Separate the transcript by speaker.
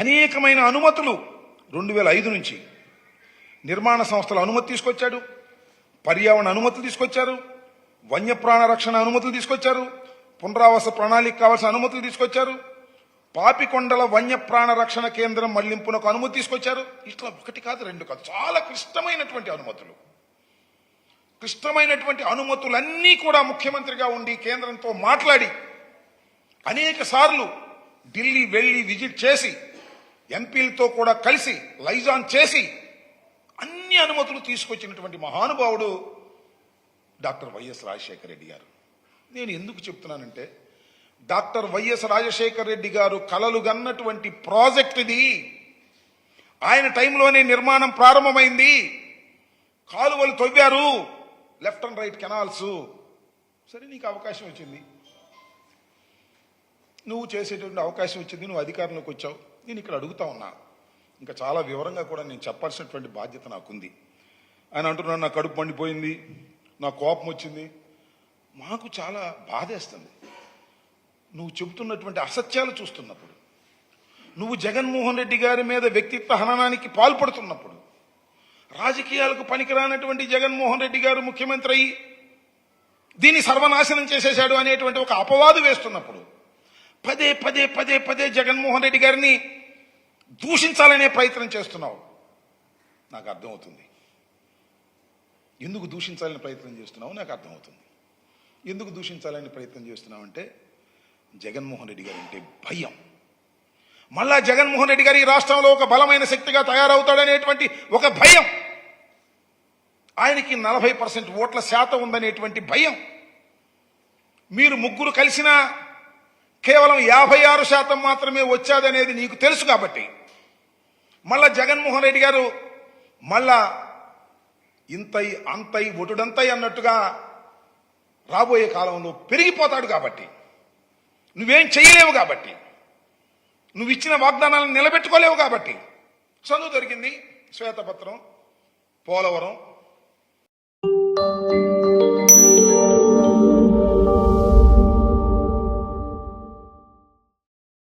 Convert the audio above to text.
Speaker 1: అనేకమైన అనుమతులు 2005 నుంచి నిర్మాణ సంస్థల అనుమతి తీసుకొచ్చాడు, పర్యావరణ అనుమతులు తీసుకొచ్చారు, వన్యప్రాణ రక్షణ అనుమతులు తీసుకొచ్చారు, పునరావాస ప్రణాళిక కావాల్సిన అనుమతులు తీసుకొచ్చారు, పాపికొండల వన్యప్రాణ రక్షణ కేంద్రం మళ్లింపునకు అనుమతి తీసుకొచ్చారు. ఇట్లా ఒకటి కాదు రెండు కాదు, చాలా క్లిష్టమైనటువంటి అనుమతులు. క్లిష్టమైనటువంటి అనుమతులన్నీ కూడా ముఖ్యమంత్రిగా ఉండి కేంద్రంతో మాట్లాడి అనేక సార్లు ఢిల్లీ వెళ్లి విజిట్ చేసి ఎంపీలతో కూడా కలిసి లైజాన్ చేసి అన్ని అనుమతులు తీసుకొచ్చినటువంటి మహానుభావుడు డాక్టర్ వైఎస్ రాజశేఖర రెడ్డి గారు. నేను ఎందుకు చెప్తున్నానంటే, డాక్టర్ వైఎస్ రాజశేఖర రెడ్డి గారు కలలు గన్నటువంటి ప్రాజెక్ట్ ఇది. ఆయన టైంలోనే నిర్మాణం ప్రారంభమైంది. కాలువలు తవ్వారు, లెఫ్ట్ అండ్ రైట్ కెనాల్స్. సరే, నీకు అవకాశం వచ్చింది, నువ్వు చేసేటువంటి అవకాశం వచ్చింది, నువ్వు అధికారంలోకి వచ్చావు. నేను ఇక్కడ అడుగుతా ఉన్నా, ఇంకా చాలా వివరంగా కూడా నేను చెప్పాల్సినటువంటి బాధ్యత నాకుంది. ఆయన అంటున్నాడు, నా కడుపు మండిపోయింది, నా కోపం వచ్చింది. మాకు చాలా బాధేస్తుంది నువ్వు చెబుతున్నటువంటి అసత్యాలు చూస్తున్నప్పుడు, నువ్వు జగన్మోహన్ రెడ్డి గారి మీద వ్యక్తిత్వ హననానికి పాల్పడుతున్నప్పుడు, రాజకీయాలకు పనికిరానటువంటి జగన్మోహన్ రెడ్డి గారు ముఖ్యమంత్రి అయ్యి దీన్ని సర్వనాశనం చేసేశాడు అనేటువంటి ఒక అపవాదు వేస్తున్నప్పుడు పదే పదే పదే పదే జగన్మోహన్ రెడ్డి గారిని దూషించాలనే ప్రయత్నం చేస్తున్నావు. నాకు అర్థమవుతుంది ఎందుకు దూషించాలని ప్రయత్నం చేస్తున్నావు. నాకు అర్థమవుతుంది ఎందుకు దూషించాలని ప్రయత్నం చేస్తున్నావు అంటే, జగన్మోహన్ రెడ్డి గారు అంటే భయం. మళ్ళా జగన్మోహన్ రెడ్డి గారు ఈ రాష్ట్రంలో ఒక బలమైన శక్తిగా తయారవుతాడనేటువంటి ఒక భయం, ఆయనకి 40% ఓట్ల శాతం ఉందనేటువంటి భయం. మీరు ముగ్గురు కలిసినా కేవలం 56% మాత్రమే వచ్చాదనేది నీకు తెలుసు కాబట్టి మళ్ళా జగన్మోహన్ రెడ్డి గారు మళ్ళా ఇంతై అంతై ఒటుడంతై అన్నట్టుగా రాబోయే కాలంలో పెరిగిపోతాడు. కాబట్టి నువ్వేం చేయలేవు, కాబట్టి నువ్వు ఇచ్చిన వాగ్దానాలను నిలబెట్టుకోలేవు. కాబట్టి చదువు దొరికింది, శ్వేతపత్రం, పోలవరం,